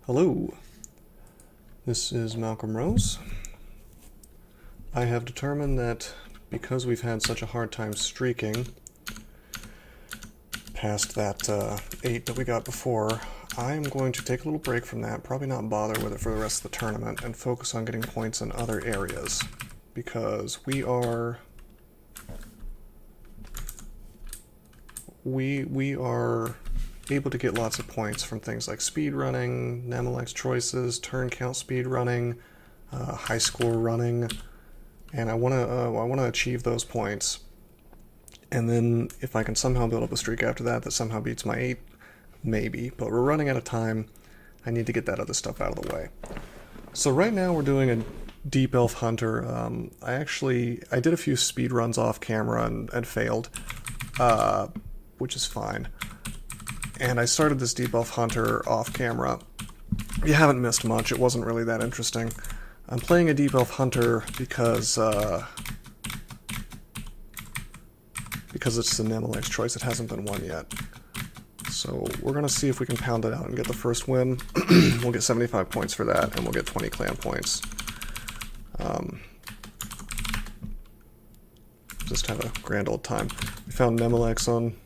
Hello, this is Malcolm Rose. I have determined that because we've had such a hard time streaking past that 8 that we got before, I'm going to take a little break from that, probably not bother with it for the rest of the tournament, and focus on getting points in other areas. Because we are able to get lots of points from things like speedrunning, Nemelex choices, turn count speedrunning, high score running, and I want to achieve those points. And then if I can somehow build up a streak after that that somehow beats my 8, maybe. But we're running out of time. I need to get that other stuff out of the way. So right now we're doing a Deep Elf Hunter. I did a few speed runs off camera and failed, which is fine. And I started this Deep Elf Hunter off camera. You haven't missed much, it wasn't really that interesting. I'm playing a Deep Elf Hunter because it's the Nemelex choice, it hasn't been won yet. So we're going to see if we can pound it out and get the first win. We'll get 75 points for that, and we'll get 20 clan points. Just have a grand old time. We found Nemelex on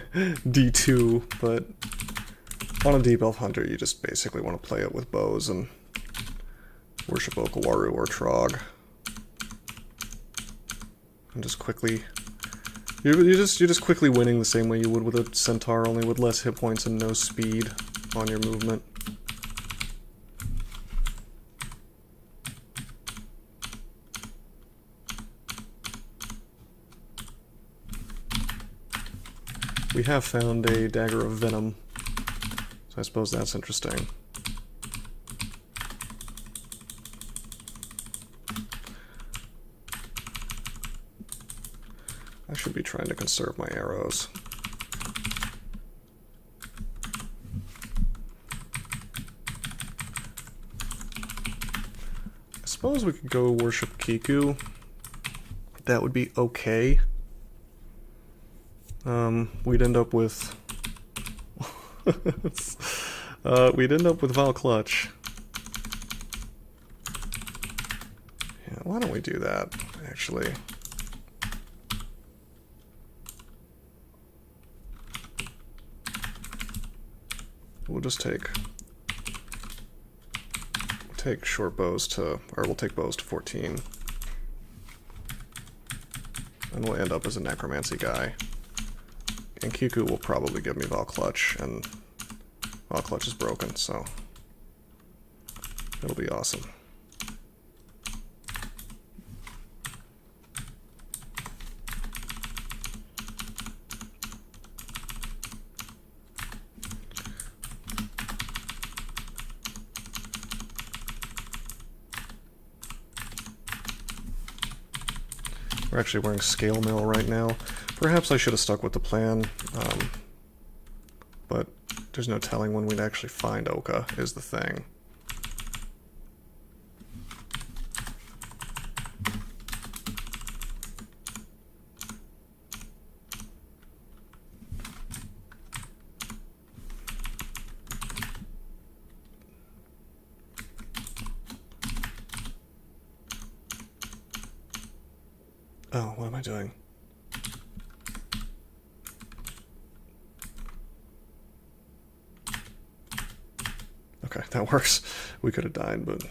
D2, but on a Deep Elf Hunter you just basically want to play it with bows and worship Okawaru or Trog. And just quickly... You're just quickly winning the same way you would with a Centaur, only with less hit points and no speed on your movement. We have found a Dagger of Venom, so I suppose that's interesting. I should be trying to conserve my arrows. I suppose we could go worship Kiku. That would be okay. We'd end up with... we'd end up with Val Clutch. Yeah, why don't we do that, actually? We'll just take short bows to, or we'll take bows to 14. And we'll end up as a necromancy guy. And Kiku will probably give me Val Clutch, and Val Clutch is broken, so it'll be awesome. We're actually wearing Scale Mail right now. Perhaps I should have stuck with the plan, but there's no telling when we'd actually find Oka, is the thing. Oh, what am I doing? Okay, that works. We could have died, but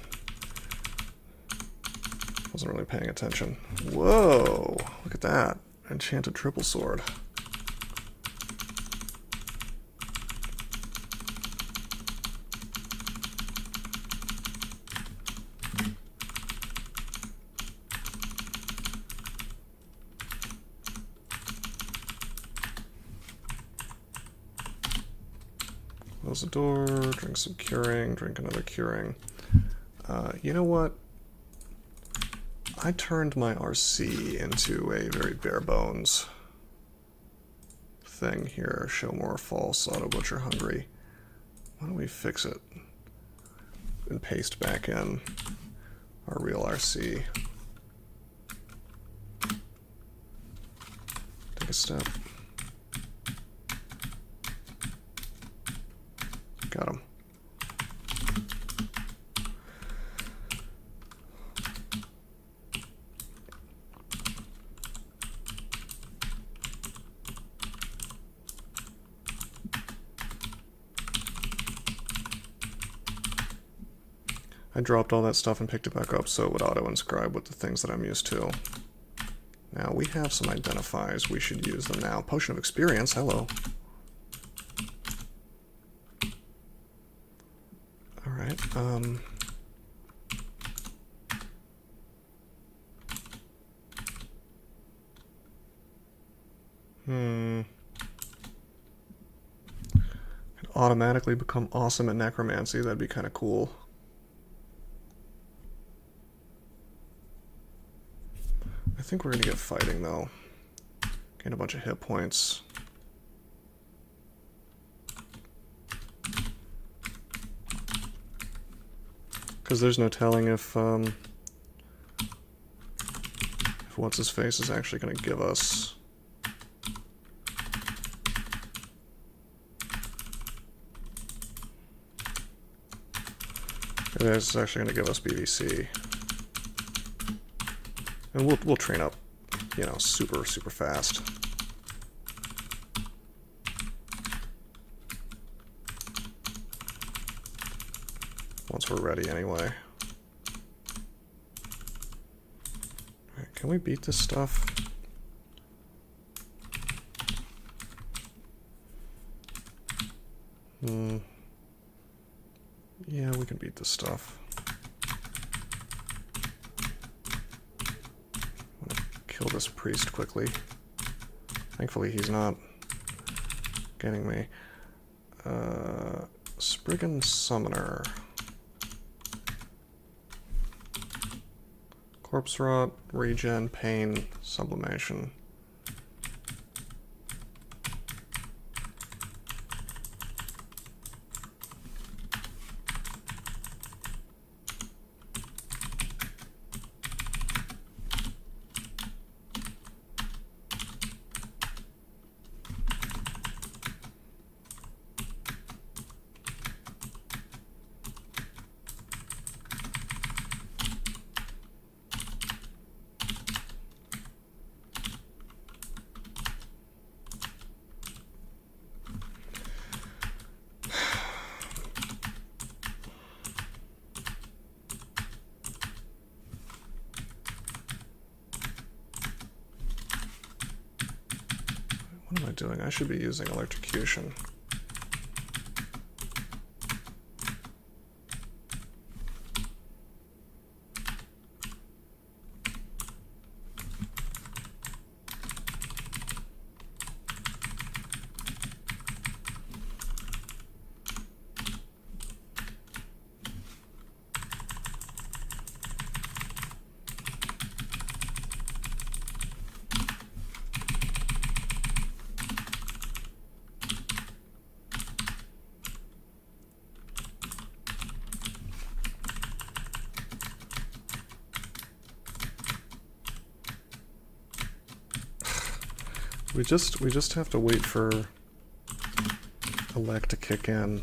wasn't really paying attention. Whoa, look at that. Enchanted triple sword. Close the door, drink some curing, drink another curing. You know what? I turned my RC into a very bare bones thing here. Show more false, auto butcher hungry. Why don't we fix it and paste back in our real RC? Take a step. Got him. I dropped all that stuff and picked it back up so it would auto-inscribe with the things that I'm used to. Now, we have some identifiers. We should use them now. Potion of Experience, hello. Alright, Could automatically become awesome at necromancy. That'd be kind of cool. I think we're gonna get fighting though. Gain a bunch of hit points. Because there's no telling if what's his face is actually gonna give us. It's actually going to give us BVC. And we'll train up, you know, super fast. Once we're ready anyway. Alright, can we beat this stuff? Yeah, we can beat this stuff. I'm gonna kill this priest quickly. Thankfully he's not getting me. Spriggan Summoner. Corpse Rot, Regen, Pain, Sublimation. What am I doing? I should be using electrocution. We just have to wait for elect to kick in.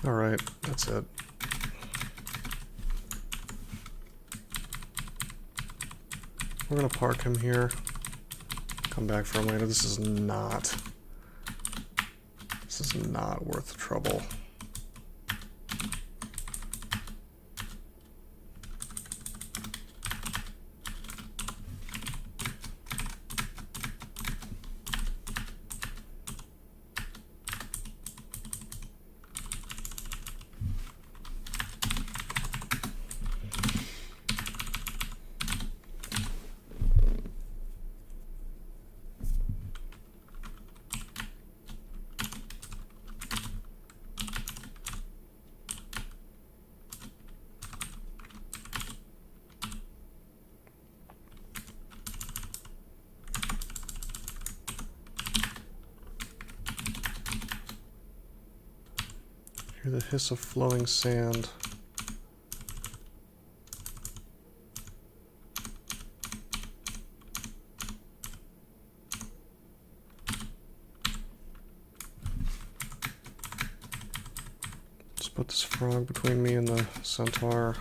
Alright, that's it. We're gonna park him here. Come back for him later. This is not worth the trouble. Hear the hiss of flowing sand. put this frog between me and the centaur.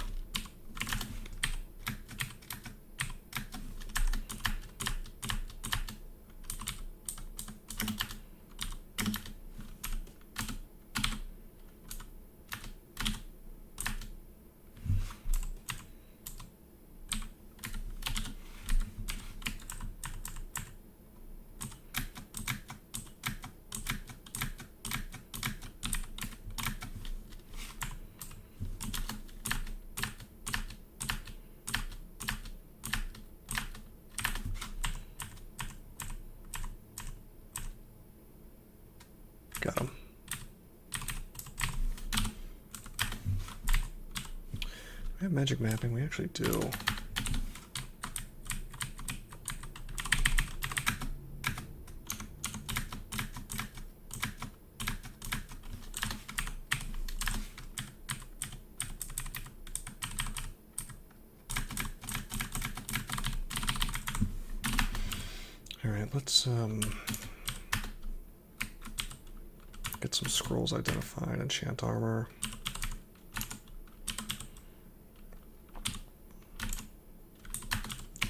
Got him. We have magic mapping, we actually do. All right, let's get some scrolls identified, enchant armor.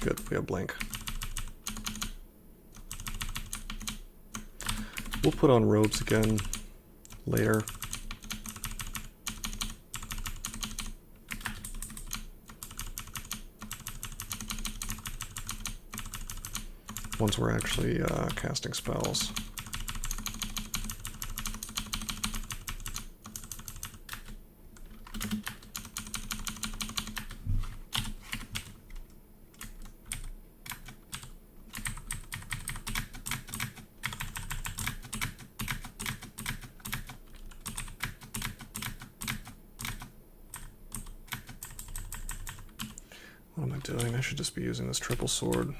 Good, we have blink. We'll put on robes again later. Once we're actually casting spells. What am I doing? I should just be using this triple sword.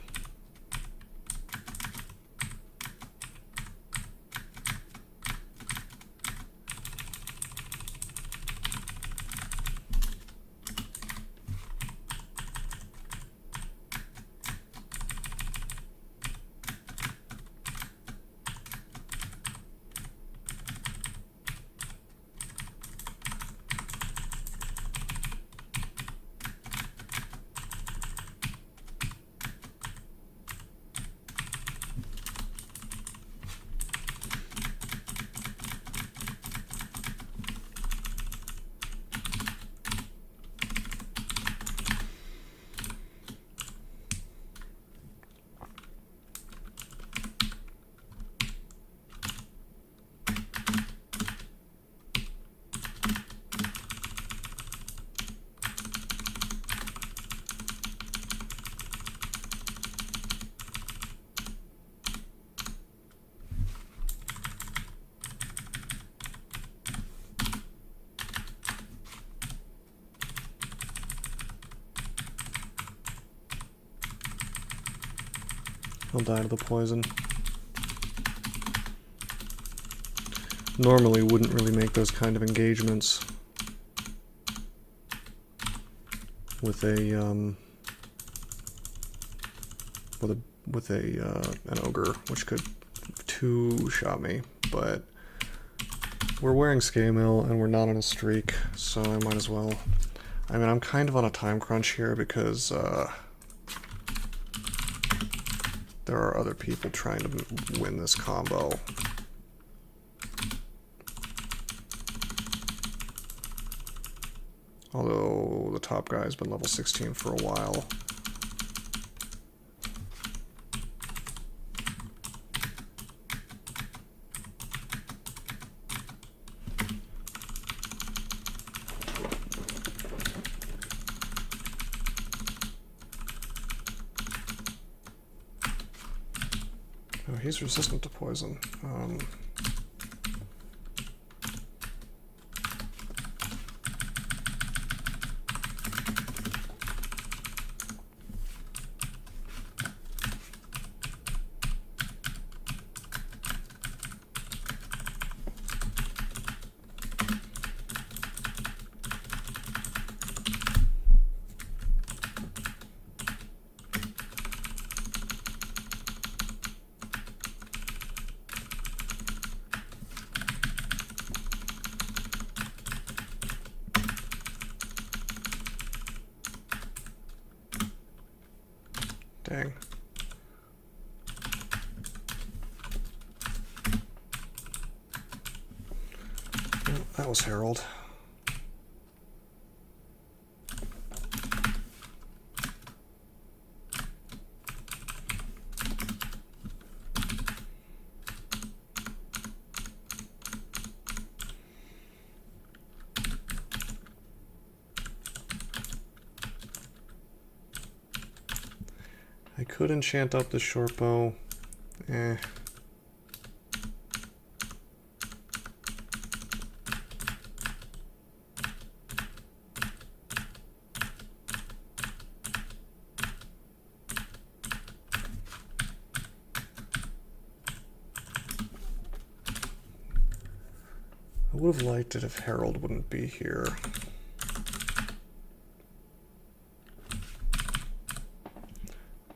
He'll die to the poison. Normally wouldn't really make those kind of engagements with an ogre, which could two-shot me, but we're wearing Scale and we're not on a streak, so I might as well. I mean, I'm kind of on a time crunch here because there are other people trying to win this combo. Although the top guy's been level 16 for a while. Oh, he's resistant to poison. Dang. Oh, that was Harold. I could enchant up the short bow. Eh. I would have liked it if Harold wouldn't be here.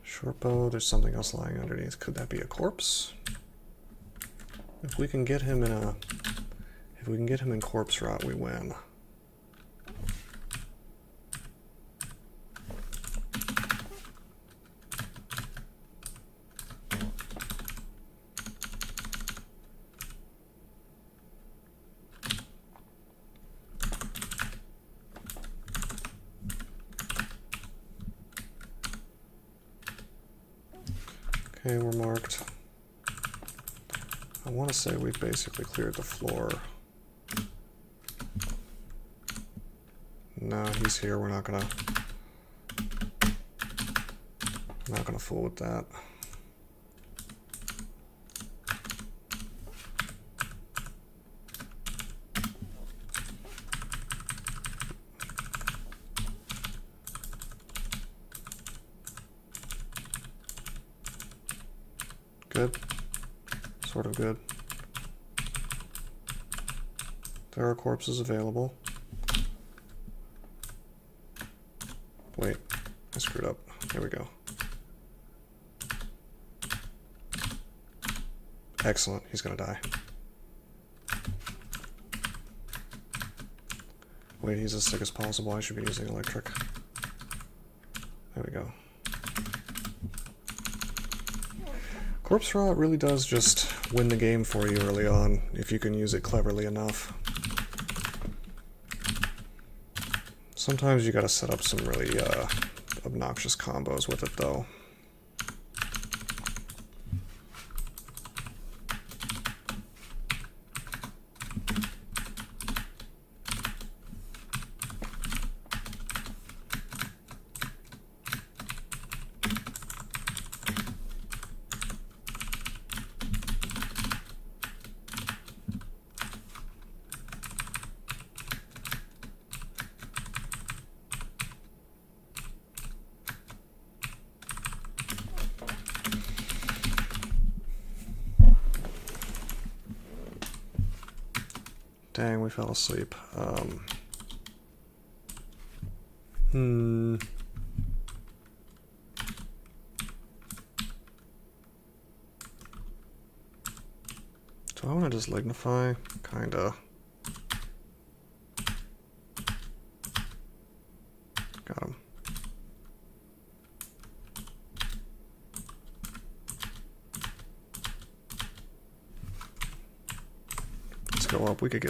Short bow, there's something else lying underneath. Could that be a corpse? If we can get him in corpse rot, we win. Okay, we're marked. I want to say we've basically cleared the floor. No, he's here. We're not gonna fool with that. Good. Sort of good. There are corpses available. Wait, I screwed up. There we go. Excellent, he's gonna die. Wait, he's as sick as possible. I should be using electric. There we go. Corpse rot really does just win the game for you early on, if you can use it cleverly enough. Sometimes you gotta set up some really obnoxious combos with it, though. Dang, we fell asleep. Do I want to just lignify? Kinda. Got him. Let's go up. We could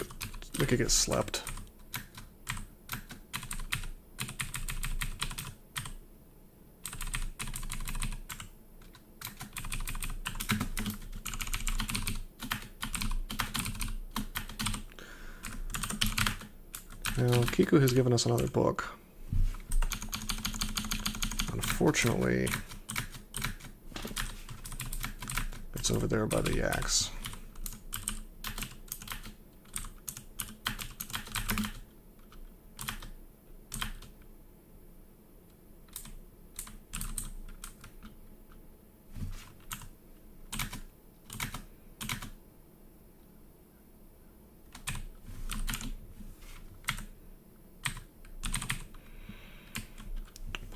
get slept. Now, Kiku has given us another book. Unfortunately, it's over there by the yaks.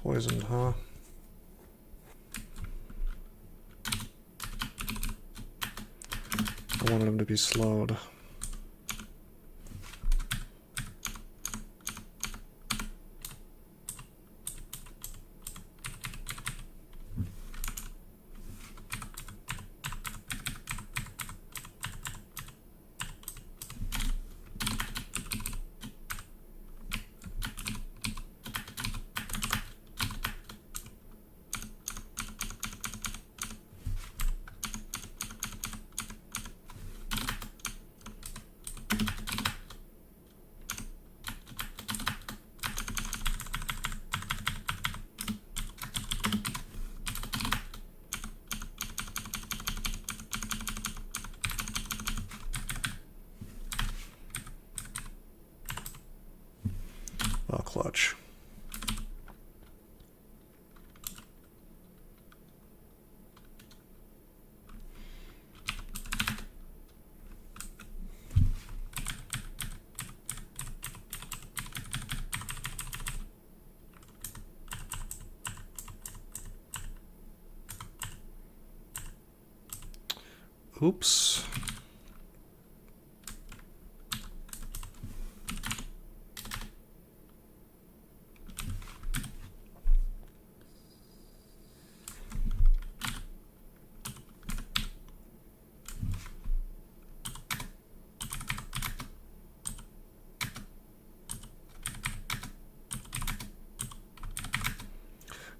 Poisoned, huh? I wanted him to be slowed. Oh, clutch. Oops.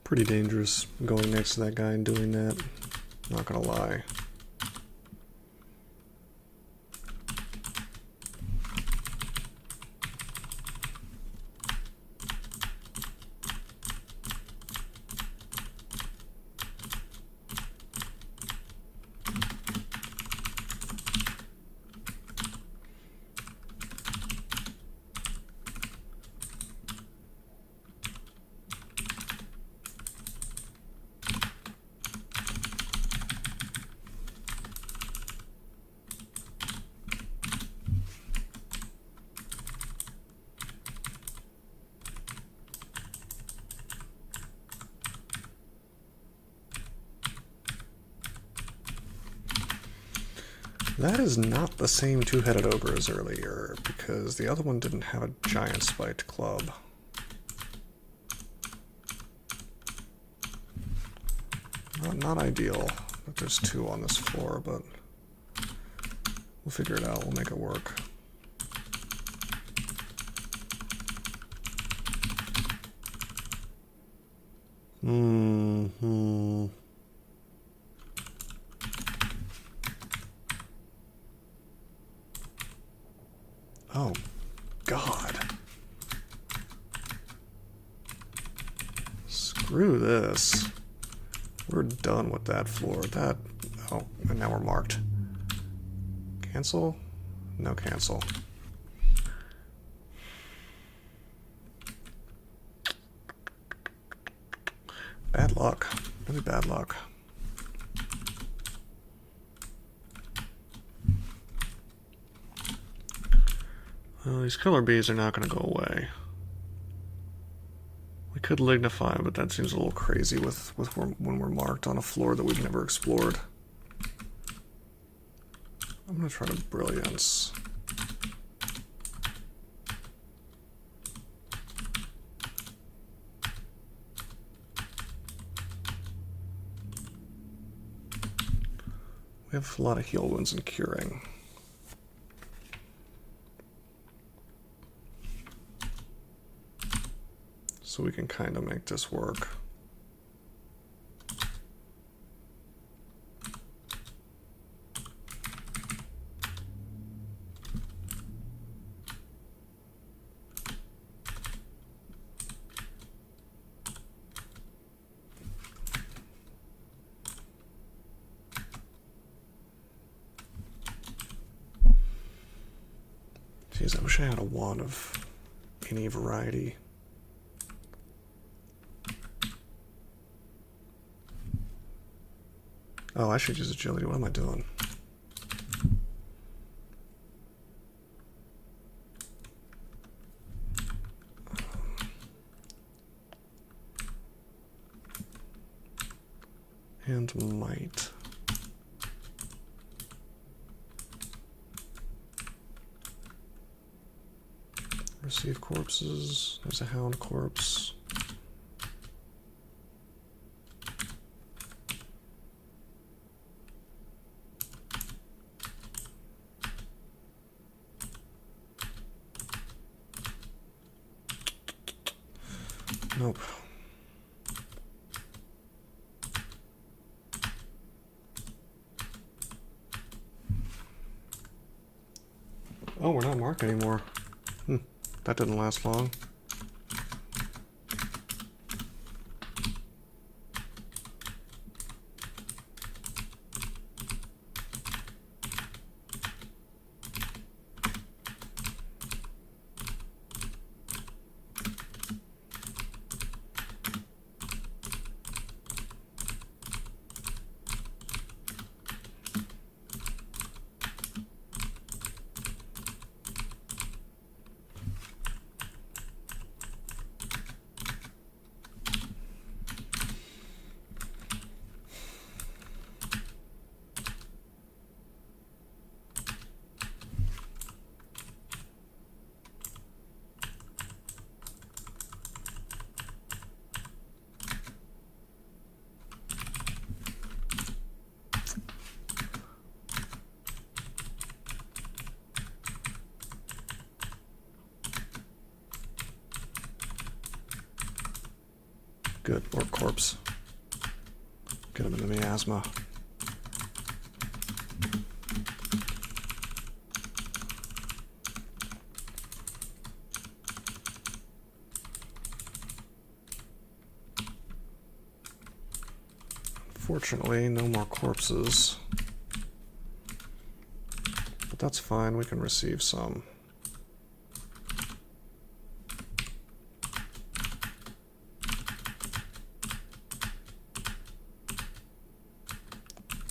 Pretty dangerous going next to that guy and doing that. Not gonna lie. That is not the same two-headed ogre as earlier, because the other one didn't have a giant spiked club. Not ideal that there's two on this floor, but we'll figure it out. We'll make it work. Mm-hmm. Oh, God. Screw this. We're done with that floor. Oh, and now we're marked. Cancel? No cancel. Bad luck. Really bad luck. Well, these killer bees are not going to go away. We could lignify, but that seems a little crazy when we're marked on a floor that we've never explored. I'm going to try to brilliance. We have a lot of heal wounds and curing. So we can kind of make this work. Jeez, I wish I had a wand of any variety. Oh, I should use agility. What am I doing? And might. Receive corpses. There's a hound corpse. Nope. Oh, we're not marked anymore. That didn't last long. Good, or corpse. Get him in the miasma. Fortunately, no more corpses. But that's fine, we can receive some.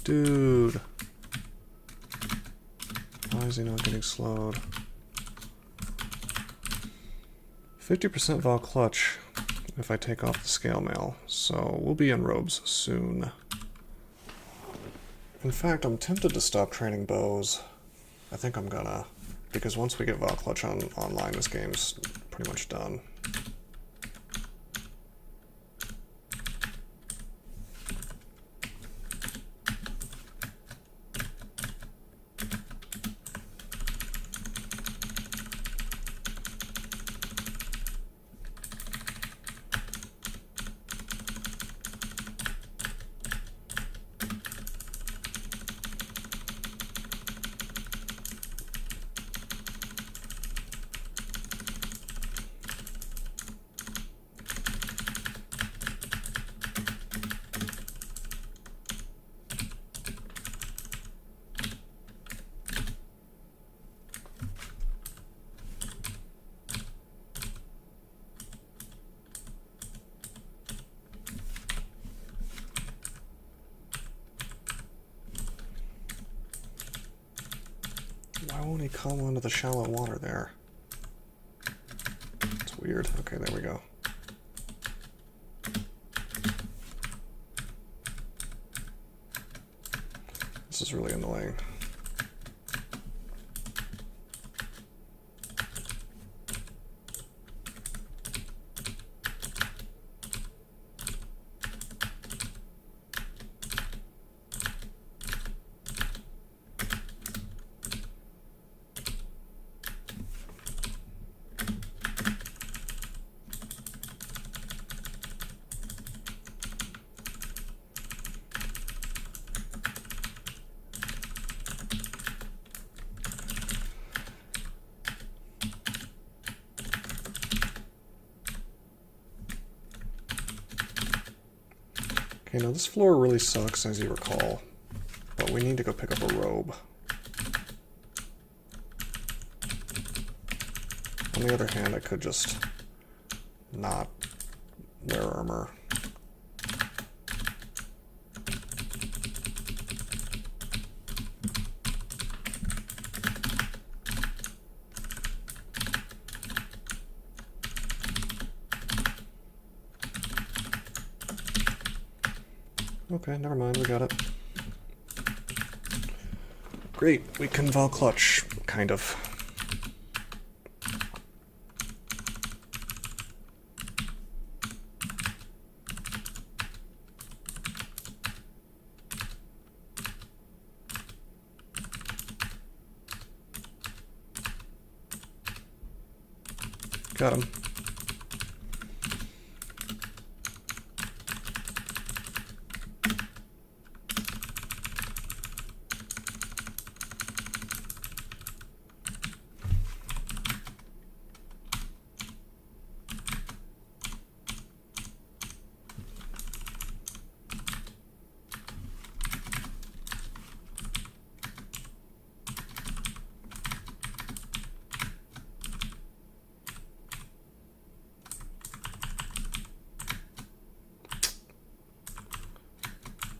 Dude. Why is he not getting slowed? 50% Vol Clutch if I take off the scale mail, so we'll be in robes soon. In fact, I'm tempted to stop training bows. I think I'm gonna, because once we get Vol Clutch online, this game's pretty much done. Why won't he come onto the shallow water there? It's weird. Okay, there we go. This is really annoying. Okay, now this floor really sucks, as you recall, but we need to go pick up a robe. On the other hand, I could just not wear armor. Okay, never mind, we got it. Great, we can Vol Clutch, kind of. Got him.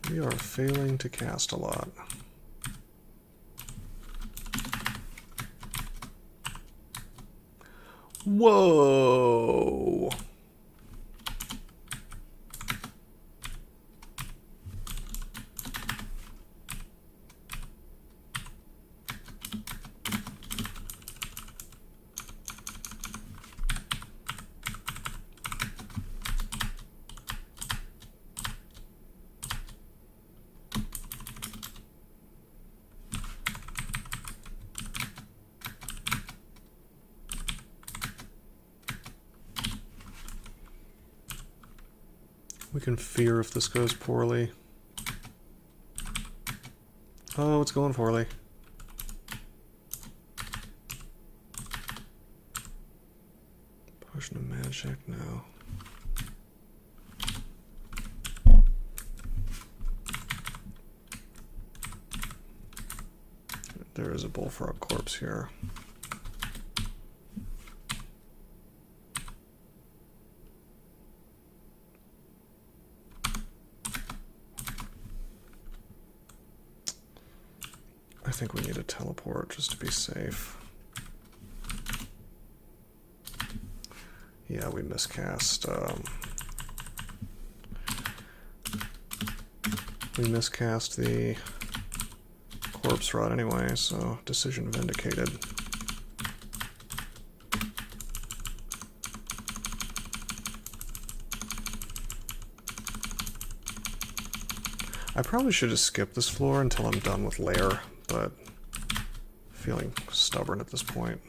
We are failing to cast a lot. Whoa! We can fear if this goes poorly. Oh, it's going poorly. Potion of magic, no. There is a bullfrog corpse here. I think we need a teleport just to be safe. Yeah, we miscast. We miscast the corpse rod anyway, so decision vindicated. I probably should have skipped this floor until I'm done with lair, but feeling stubborn at this point.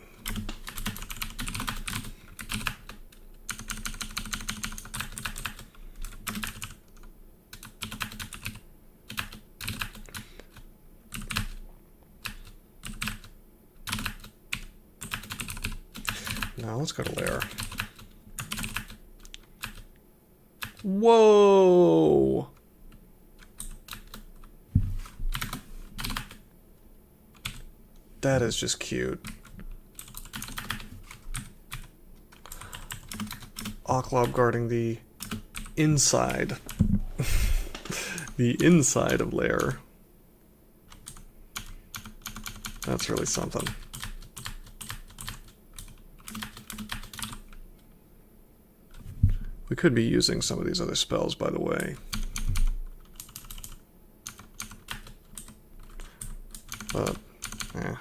Now let's go to lair. Whoa! That is just cute. Ocklob guarding the inside. The inside of lair. That's really something. We could be using some of these other spells, by the way. But, eh.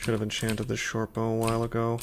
Should have enchanted this short bow a while ago.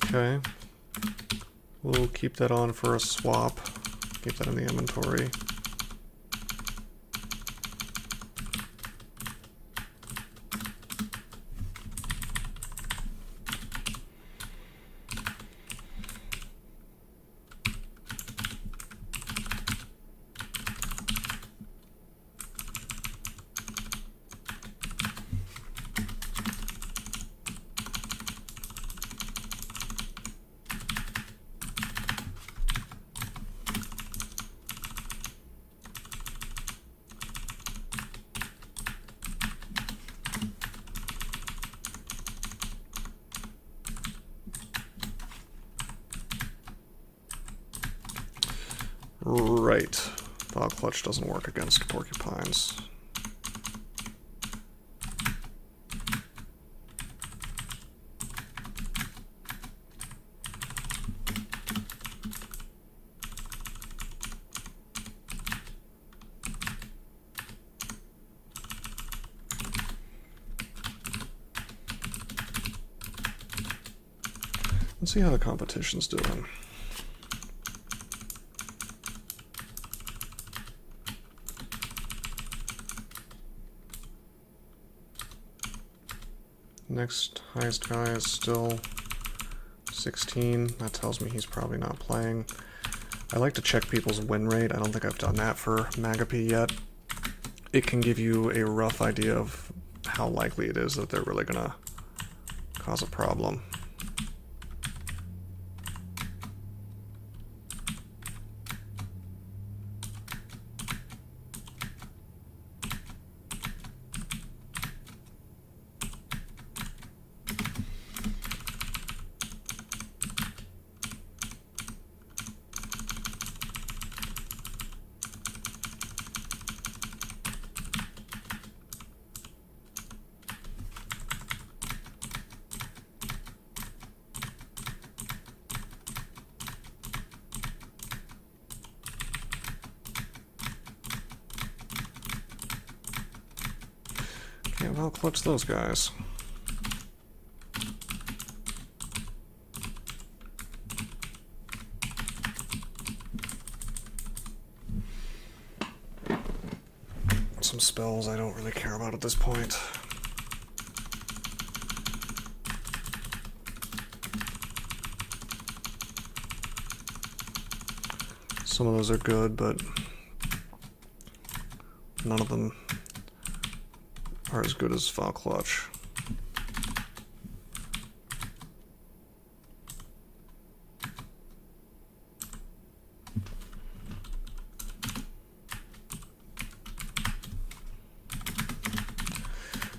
Okay, we'll keep that on for a swap, keep that in the inventory. Right. Fog Clutch doesn't work against porcupines. Let's see how the competition's doing. Next highest guy is still 16. That tells me he's probably not playing. I like to check people's win rate. I don't think I've done that for Magapi yet. It can give you a rough idea of how likely it is that they're really gonna cause a problem. Can't well clutch those guys. Some spells I don't really care about at this point. Some of those are good, but none of them are as good as Foul Clutch.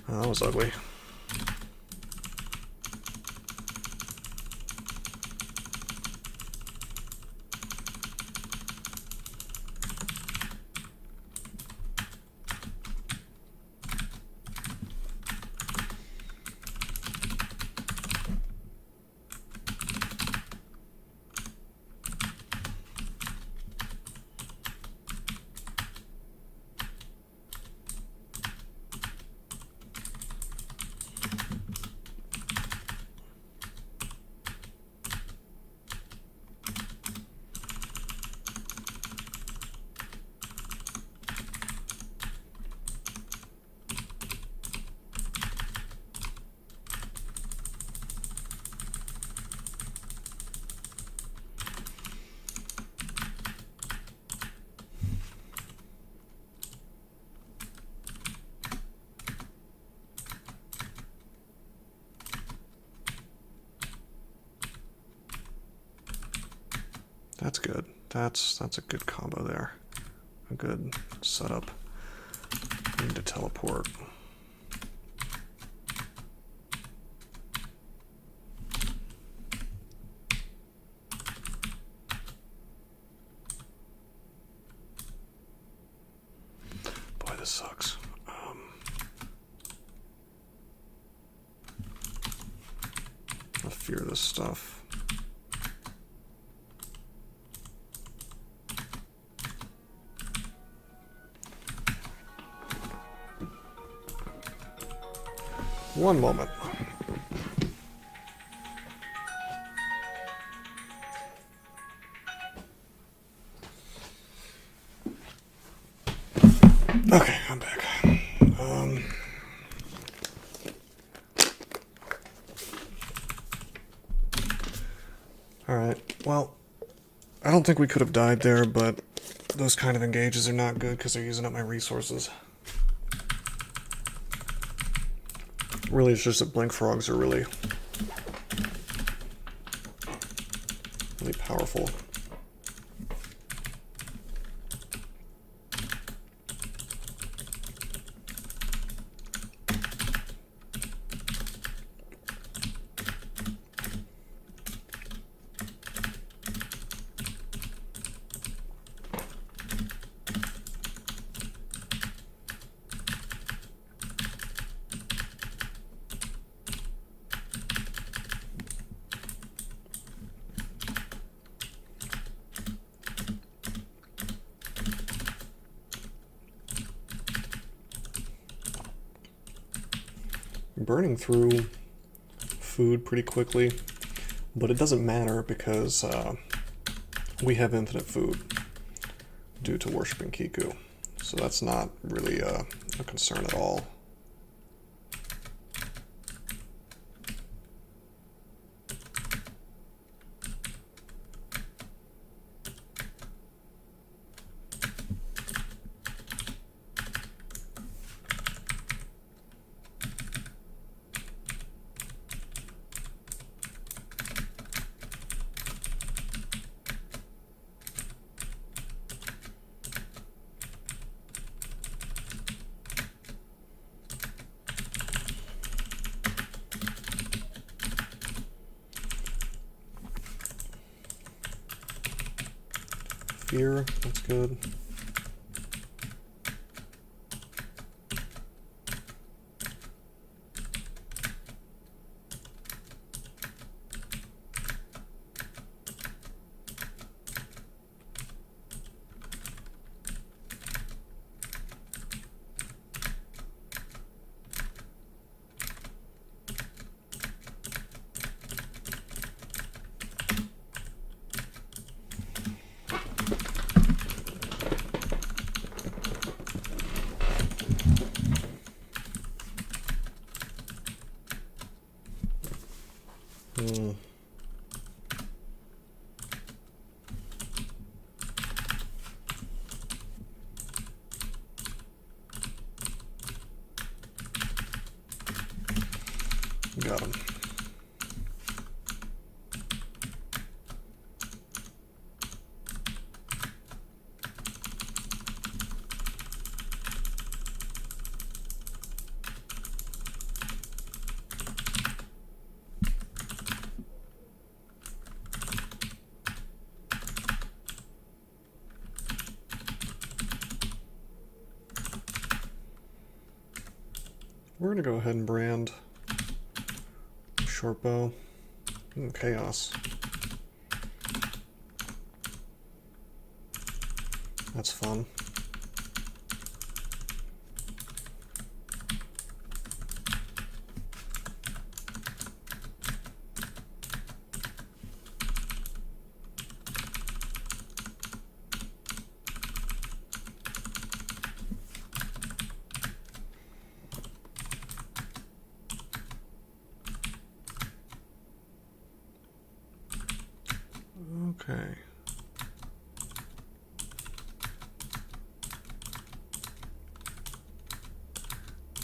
Oh, that was ugly. That's good. That's a good combo there. A good setup. I need to teleport. Boy, this sucks. I fear this stuff. One moment. Okay, I'm back. Alright, well, I don't think we could have died there, but those kind of engages are not good because they're using up my resources. Really, it's just that blink frogs are really powerful. Burning through food pretty quickly, but it doesn't matter because we have infinite food due to worshiping Kiku, so that's not really a concern at all. here. That's good. Got him. We're going to go ahead and brand short bow. Chaos. That's fun. Okay.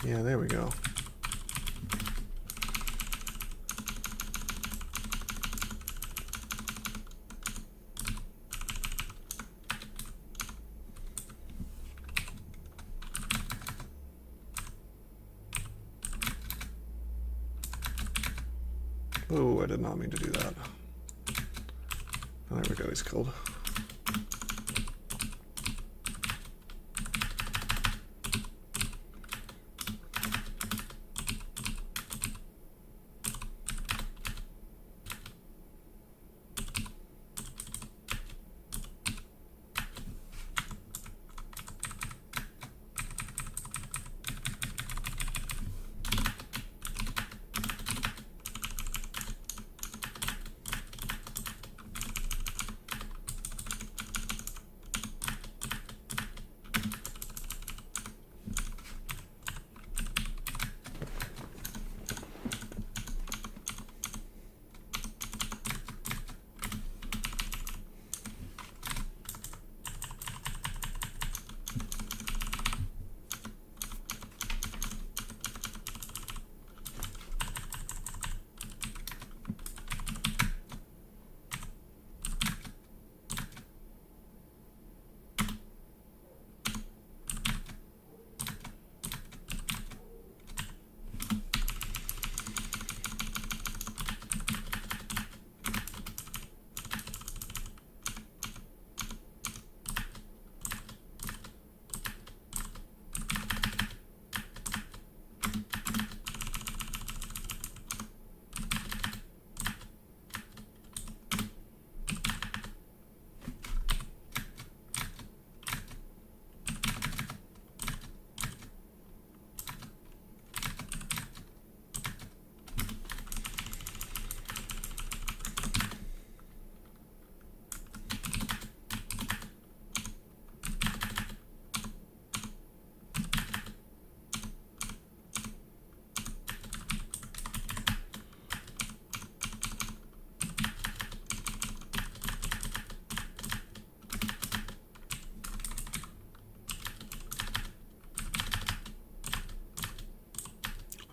Yeah, there we go. Oh, I did not mean to do that. Oh, there we go, he's killed.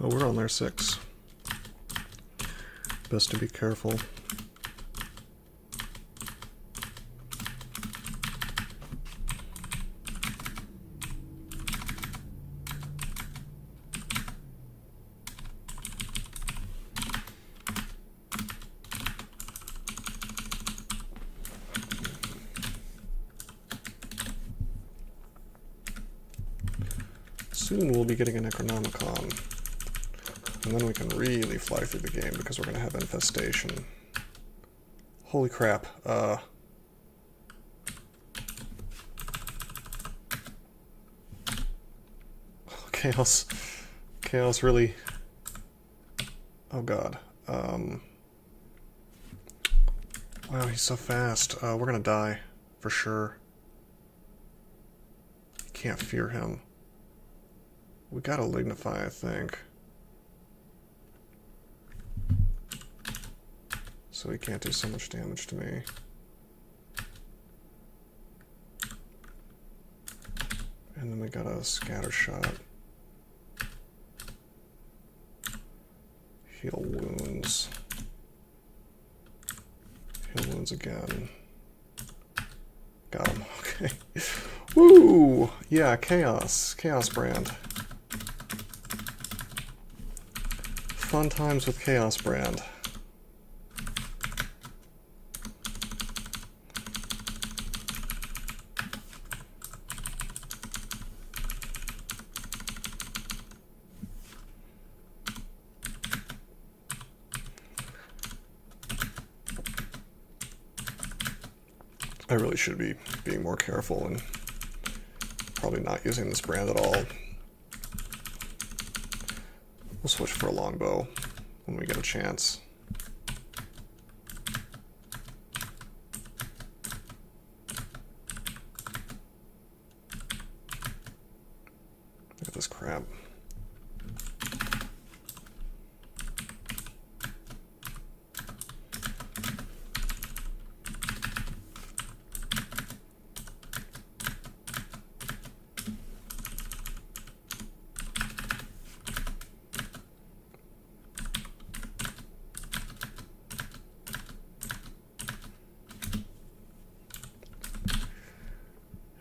Oh, we're on their 6. Best to be careful. soon we'll be getting a Necronomicon. And then we can really fly through the game because we're going to have Infestation. Holy crap. Chaos. Chaos really... Oh god. Wow, he's so fast. We're going to die. For sure. Can't fear him. We gotta Lignify, I think. So he can't do so much damage to me. And then we got a Scatter Shot. Heal Wounds. Heal Wounds again. Got him. Okay. Woo! Yeah, Chaos. Chaos Brand. Fun times with Chaos Brand. I really should be being more careful and probably not using this brand at all. We'll switch for a longbow when we get a chance. Look at this crap.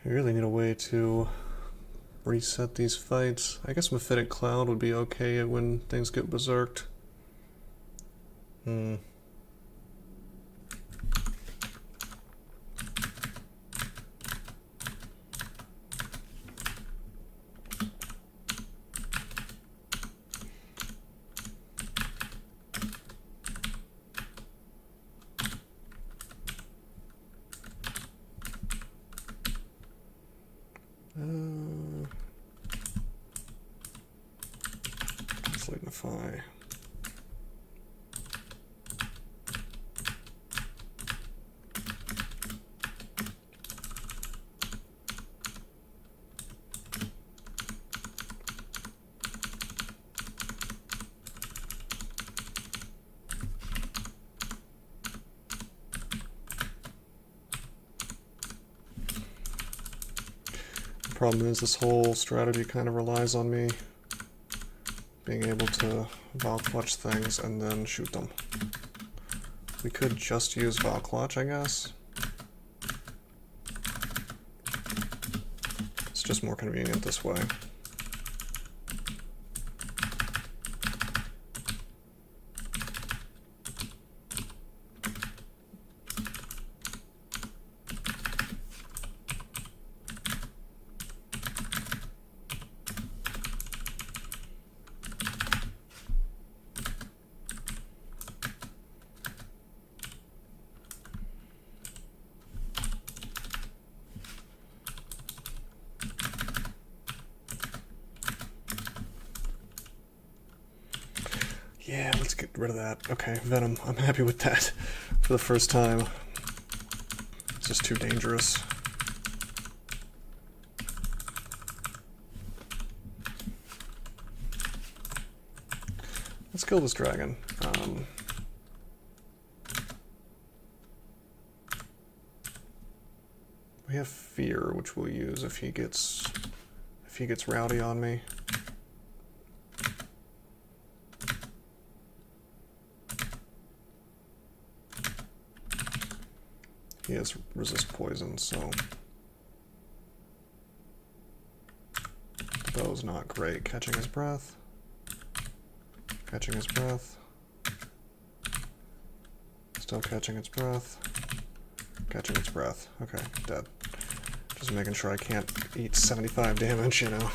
I really need a way to reset these fights. I guess Mephitic Cloud would be okay when things get berserked. Let's Lignify. Problem is, this whole strategy kind of relies on me being able to Valk-clutch things and then shoot them. We could just use Valk-clutch, I guess. It's just more convenient this way. Yeah, let's get rid of that. Okay, Venom. I'm happy with that for the first time. It's just too dangerous. Let's kill this dragon. We have Fear, which we'll use if he gets rowdy on me. He has resist poison, so the bow's not great. Catching his breath. Catching his breath. Still catching its breath. Catching its breath. Okay, dead. Just making sure I can't eat 75 damage, you know.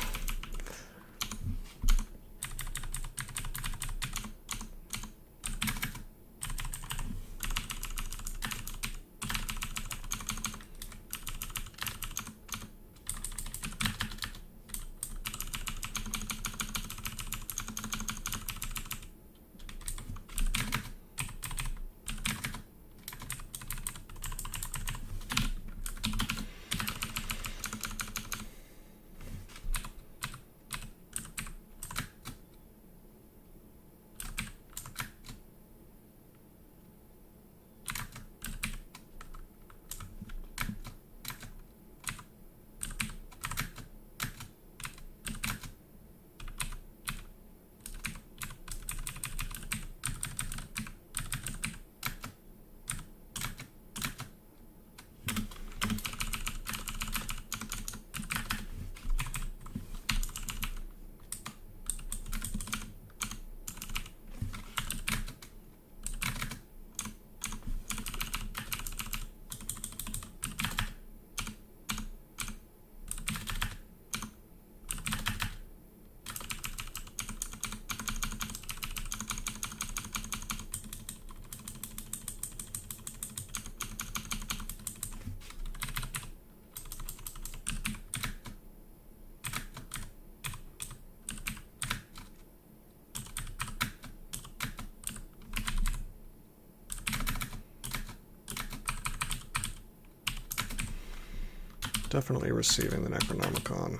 Definitely receiving the Necronomicon.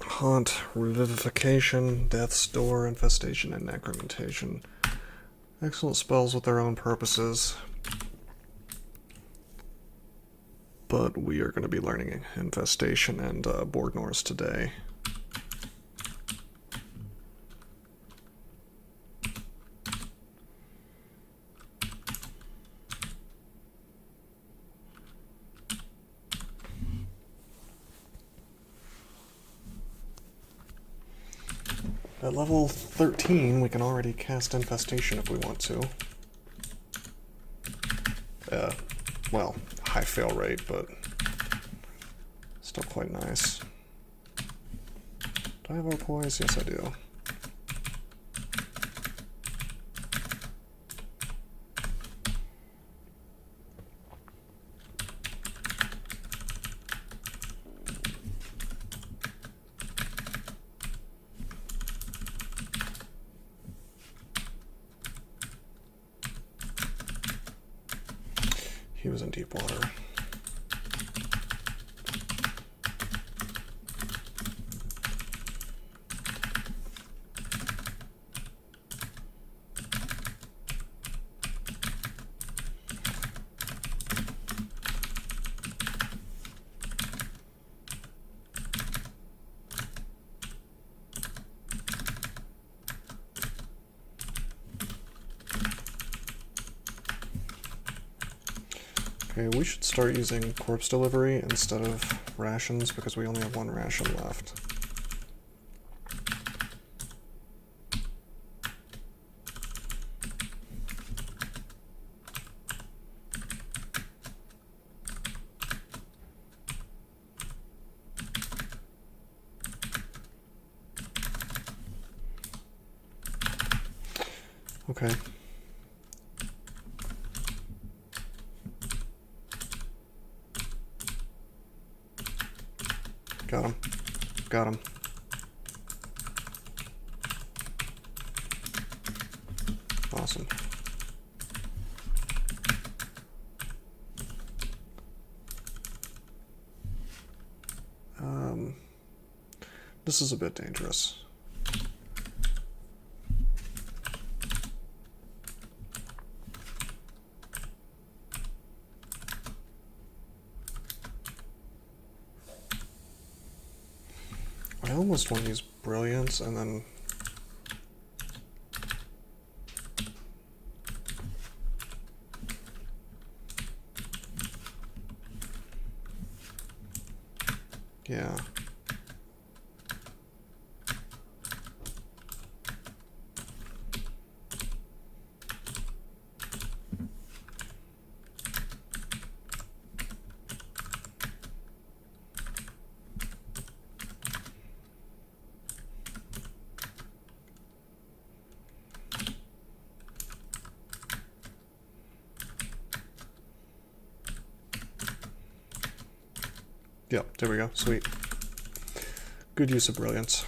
Haunt, Revivification, Death's Door, Infestation, and Necromentation. Excellent spells with their own purposes. But we are going to be learning Infestation and Borgnor's today. At level 13, we can already cast Infestation if we want to. Well, high fail rate, but still quite nice. Do I have our poise? Yes, I do. He was in deep water. Okay, we should start using corpse delivery instead of rations because we only have one ration left. Okay. Got him. Got him. Awesome. This is a bit dangerous. I almost want to use Brilliance and then... Yeah. Yep, there we go. Sweet. Good use of Brilliance.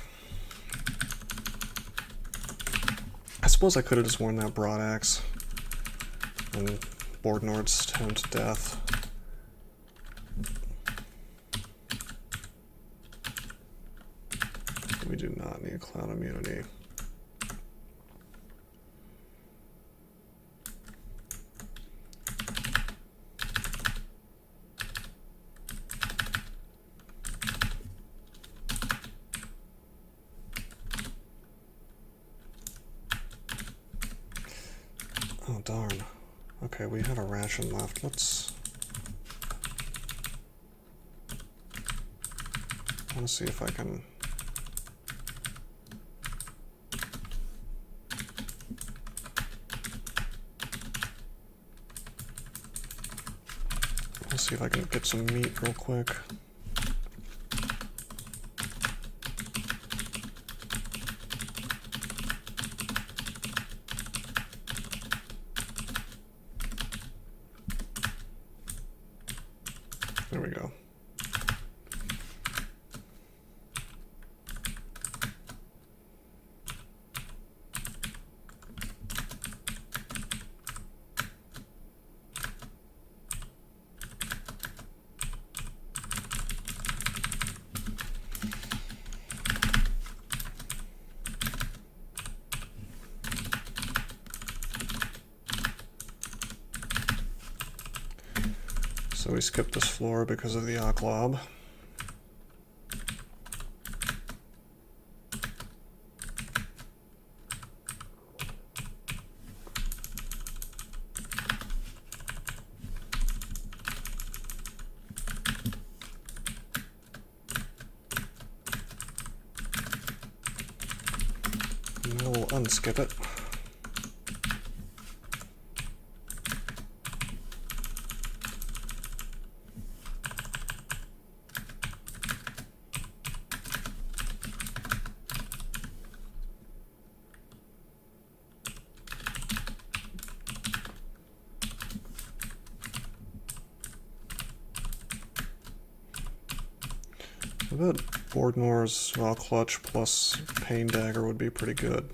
I suppose I could have just worn that Broad Axe and Borgnor's him to death. We do not need Cloud Immunity. Oh, darn. Okay, we have a ration left. Let's... I want to see if I can... Let's see if I can get some meat real quick. There we go. So we skipped this floor because of the Aklob. And now we'll unskip it. I bet Bordnor's Clutch plus Pain Dagger would be pretty good.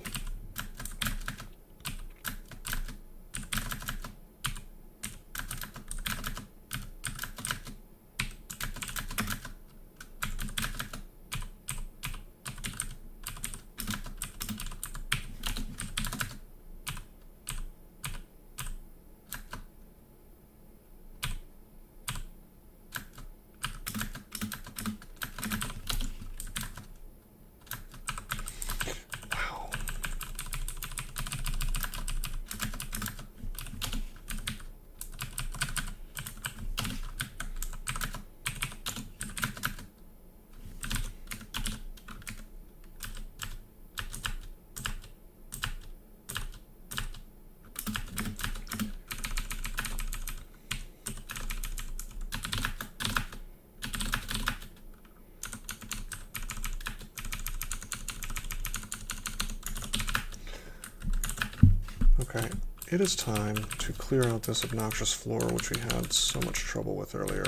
Okay, it is time to clear out this obnoxious floor which we had so much trouble with earlier.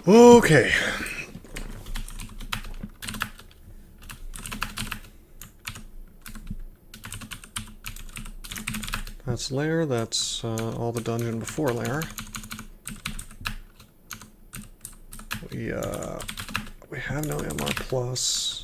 Okay. That's lair, that's all the dungeon before lair. We have no MR plus.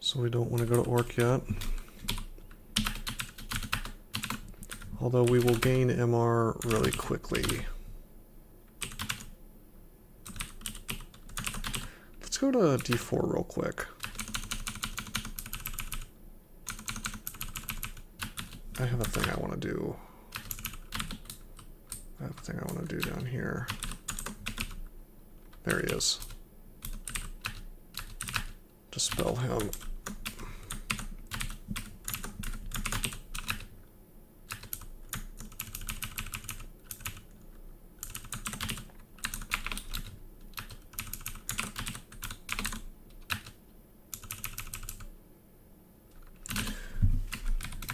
So we don't want to go to Orc yet. Although we will gain MR really quickly. Let's go to D4 real quick. I have a thing I want to do. I have a thing I want to do down here. There he is. Dispel him.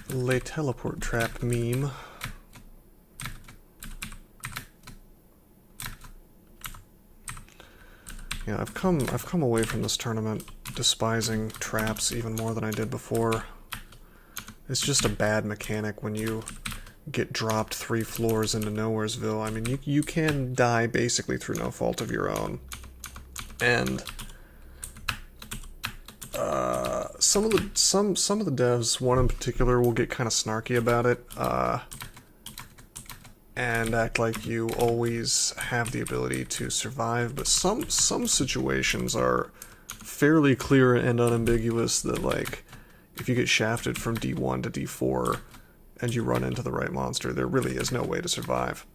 Lay teleport trap meme. Yeah, I've come away from this tournament despising traps even more than I did before. It's just a bad mechanic when you get dropped 3 floors into Nowheresville. I mean, you can die basically through no fault of your own. And some of the devs, one in particular, will get kind of snarky about it, and act like you always have the ability to survive. But some situations are fairly clear and unambiguous that, like, if you get shafted from D1 to D4 and you run into the right monster, there really is no way to survive.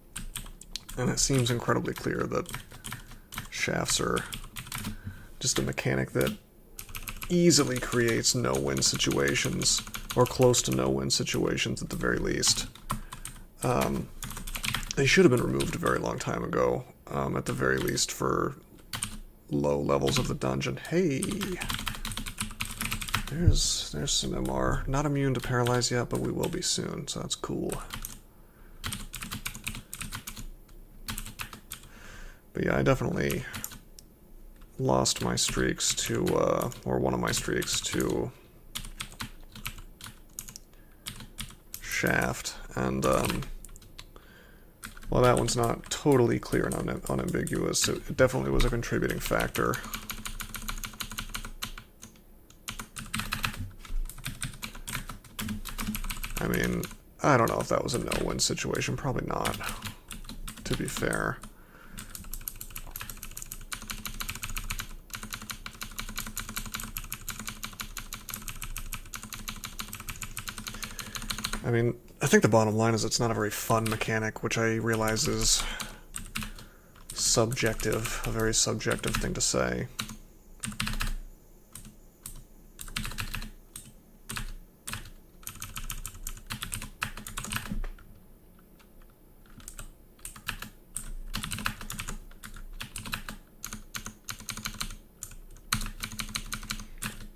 And it seems incredibly clear that shafts are just a mechanic that easily creates no-win situations, or close to no-win situations at the very least. They should have been removed a very long time ago, at the very least for low levels of the dungeon. Hey! There's some MR. Not immune to paralyze yet, but we will be soon, so that's cool. But yeah, I definitely lost my streaks to, or one of my streaks to Shaft, and, while that one's not totally clear and unambiguous, it definitely was a contributing factor. I mean, I don't know if that was a no-win situation. Probably not, to be fair. I mean, I think the bottom line is it's not a very fun mechanic, which I realize is subjective, a very subjective thing to say.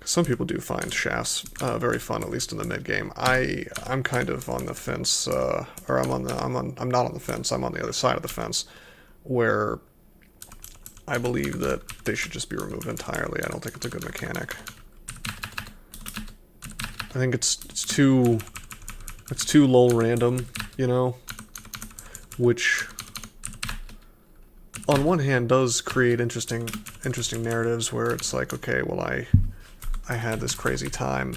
Some people do find shafts very fun, at least in the mid game. I'm kind of on the fence, or I'm not on the fence. I'm on the other side of the fence, where I believe that they should just be removed entirely. I don't think it's a good mechanic. I think it's too low random, you know, which on one hand does create interesting narratives where it's like, okay, well, I had this crazy time,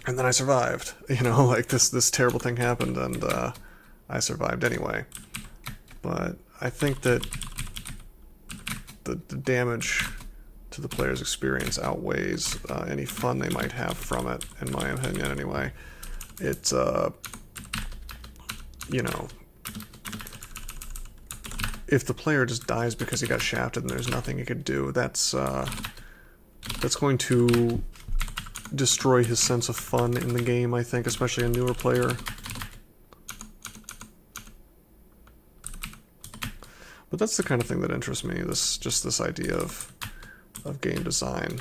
and then I survived. You know, like this terrible thing happened, and I survived anyway. But I think that the damage to the player's experience outweighs any fun they might have from it, in my opinion, anyway. It's, you know, if the player just dies because he got shafted and there's nothing he could do, that's going to destroy his sense of fun in the game, I think, especially a newer player. But that's the kind of thing that interests me, this idea of game design.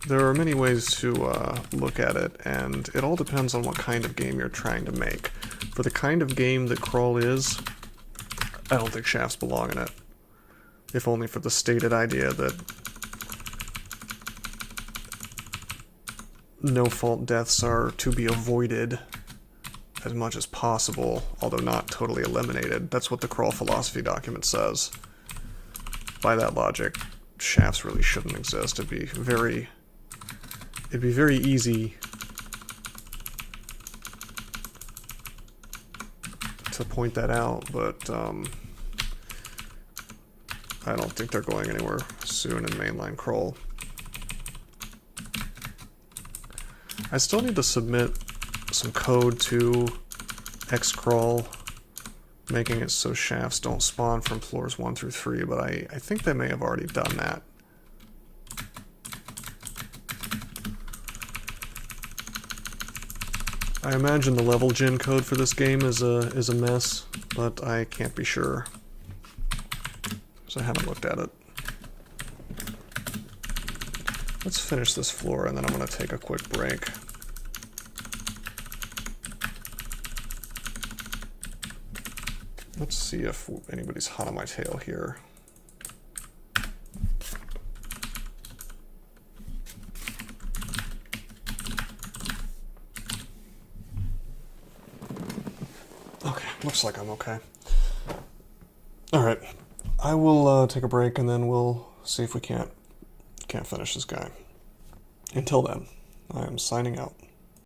There are many ways to look at it, and it all depends on what kind of game you're trying to make. For the kind of game that Crawl is, I don't think shafts belong in it. If only for the stated idea that no-fault deaths are to be avoided as much as possible, although not totally eliminated. That's what the Crawl philosophy document says. By that logic, shafts really shouldn't exist. It'd be very easy to point that out, but I don't think they're going anywhere soon in mainline Crawl. I still need to submit some code to Xcrawl, making it so shafts don't spawn from floors 1 through 3, but I think they may have already done that. I imagine the level gen code for this game is a mess, but I can't be sure, so I haven't looked at it. Let's finish this floor, and then I'm going to take a quick break. Let's see if anybody's hot on my tail here. Okay, looks like I'm okay. Alright, I will take a break, and then we'll see if we can't finish this guy. Until then, I am signing out.